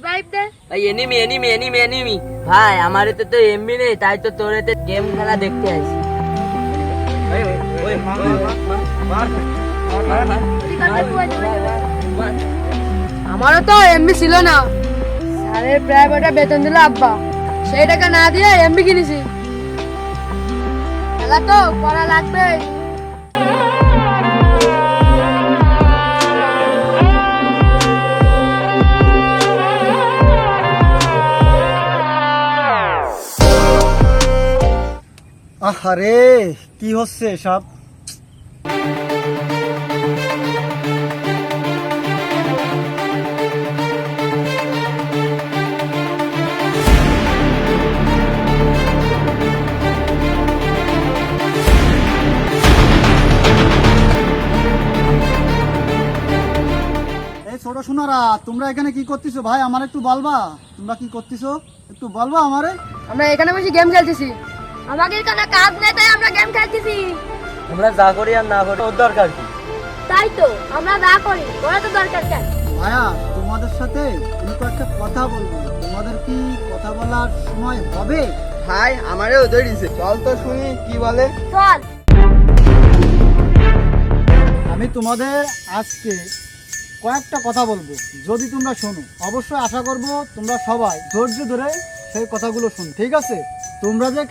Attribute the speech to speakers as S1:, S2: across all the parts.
S1: ভাই এনিমি ভাই আমার তো এমবি নেই, তাই তো তোর এতে গেম খেলা দেখতে আসি।
S2: আমারও তো এমবি ছিল না, স্যারের প্রাইভেটে বেতন দিল আব্বা, সেই টাকা না দিয়ে এমবি কিনেছি। খেলা তো করা লাগবে।
S3: আহারে কি হচ্ছে সব? এই ছোট সোনারা, তোমরা এখানে কি করতেছো? ভাই আমার একটু বলবা, তোমরা কি করতেছো একটু বলবা আমারে।
S2: আমরা এখানে বসে গেম খেলতেছি। আমাদের কোনো কাজ নেই তাই আমরা গেম খেলতেছি।
S1: আমরা যা করি আর না করি ওর দরকার কি?
S2: তাই তো আমরা না করি, ওরা তো দরকার কেন?
S3: ভাইয়া তোমাদের সাথে কিন্তু একটা কথা বলবো, তোমাদের কি কথা বলার সময় হবে?
S4: ভাই আমারও ধরিছে, চল তো শুনি কি বলে।
S2: চল।
S3: আমি তোমাদের আজকে কয়েকটা কথা বলবো, যদি তোমরা শোনো অবশ্যই আশা করব তোমরা সবাই ধৈর্য ধরে সেই কথাগুলো শোনো, ঠিক আছে? তোমরা যে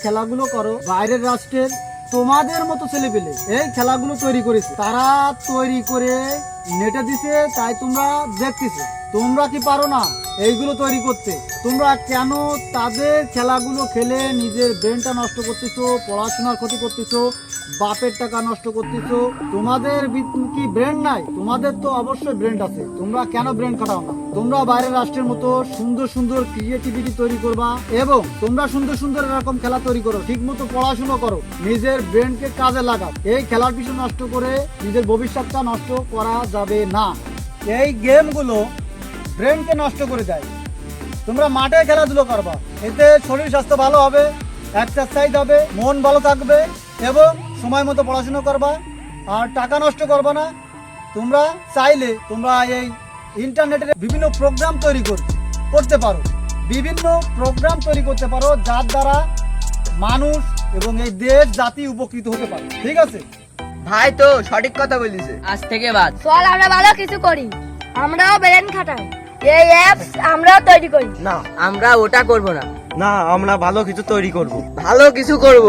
S3: খেলাগুলো করো বাইরের রাষ্ট্রের তোমাদের মতো ছেলেপেলে এই খেলাগুলো তৈরি করেছে, তারা তৈরি করে নেটে দিছে, তাই তোমরা দেখতেছো। তোমরা কি পারো না এইগুলো তৈরি করতে? তোমরা কেন তাদের খেলাগুলো খেলে নিজের ব্রেনটা নষ্ট করতেছো, পড়াশোনার ক্ষতি করতেছো, বাপের টাকা নষ্ট করতেছো? তোমাদের কি ব্রেন নাই? তোমাদের তো অবশ্যই ব্রেন আছে, তোমরা কেন ব্রেন খাটাও না? তোমরা বাইরের রাষ্ট্রের মতো সুন্দর সুন্দর ক্রিয়েটিভিটি তৈরি করবা এবং তোমরা সুন্দর সুন্দর এরকম খেলা তৈরি করো, ঠিক মতো পড়াশোনা করো, নিজের ব্রেনকে কাজে লাগাও। এই খেলার পিছনে নষ্ট করে নিজের ভবিষ্যৎটা নষ্ট করা যাবে না। এই গেমগুলো ব্রেনকে নষ্ট করে দেয়। তোমরা মাঠে খেলাধুলো করবা, এতে শরীর স্বাস্থ্য ভালো হবে, এক্সারসাইজ হবে, মন ভালো থাকবে এবং সময় মতো পড়াশোনা করবা আর টাকা নষ্ট করবা না। তোমরা চাইলে তোমরা এই ইন্টারনেটের বিভিন্ন প্রোগ্রাম তৈরি করতে পারো, যার দ্বারা মানুষ এবং এই দেশ জাতি উপকৃত হতে পারে, ঠিক আছে?
S4: ভাই তো সঠিক কথা বলিছে।
S1: আজ থেকে বাদ
S2: চল আমরা ভালো কিছু করি, আমরাও ব্রেন খাটাই, এই অ্যাপস আমরাও তৈরি করি।
S1: না, আমরা ওটা করব না।
S4: না, আমরা ভালো কিছু তৈরি করব, ভালো কিছু করব।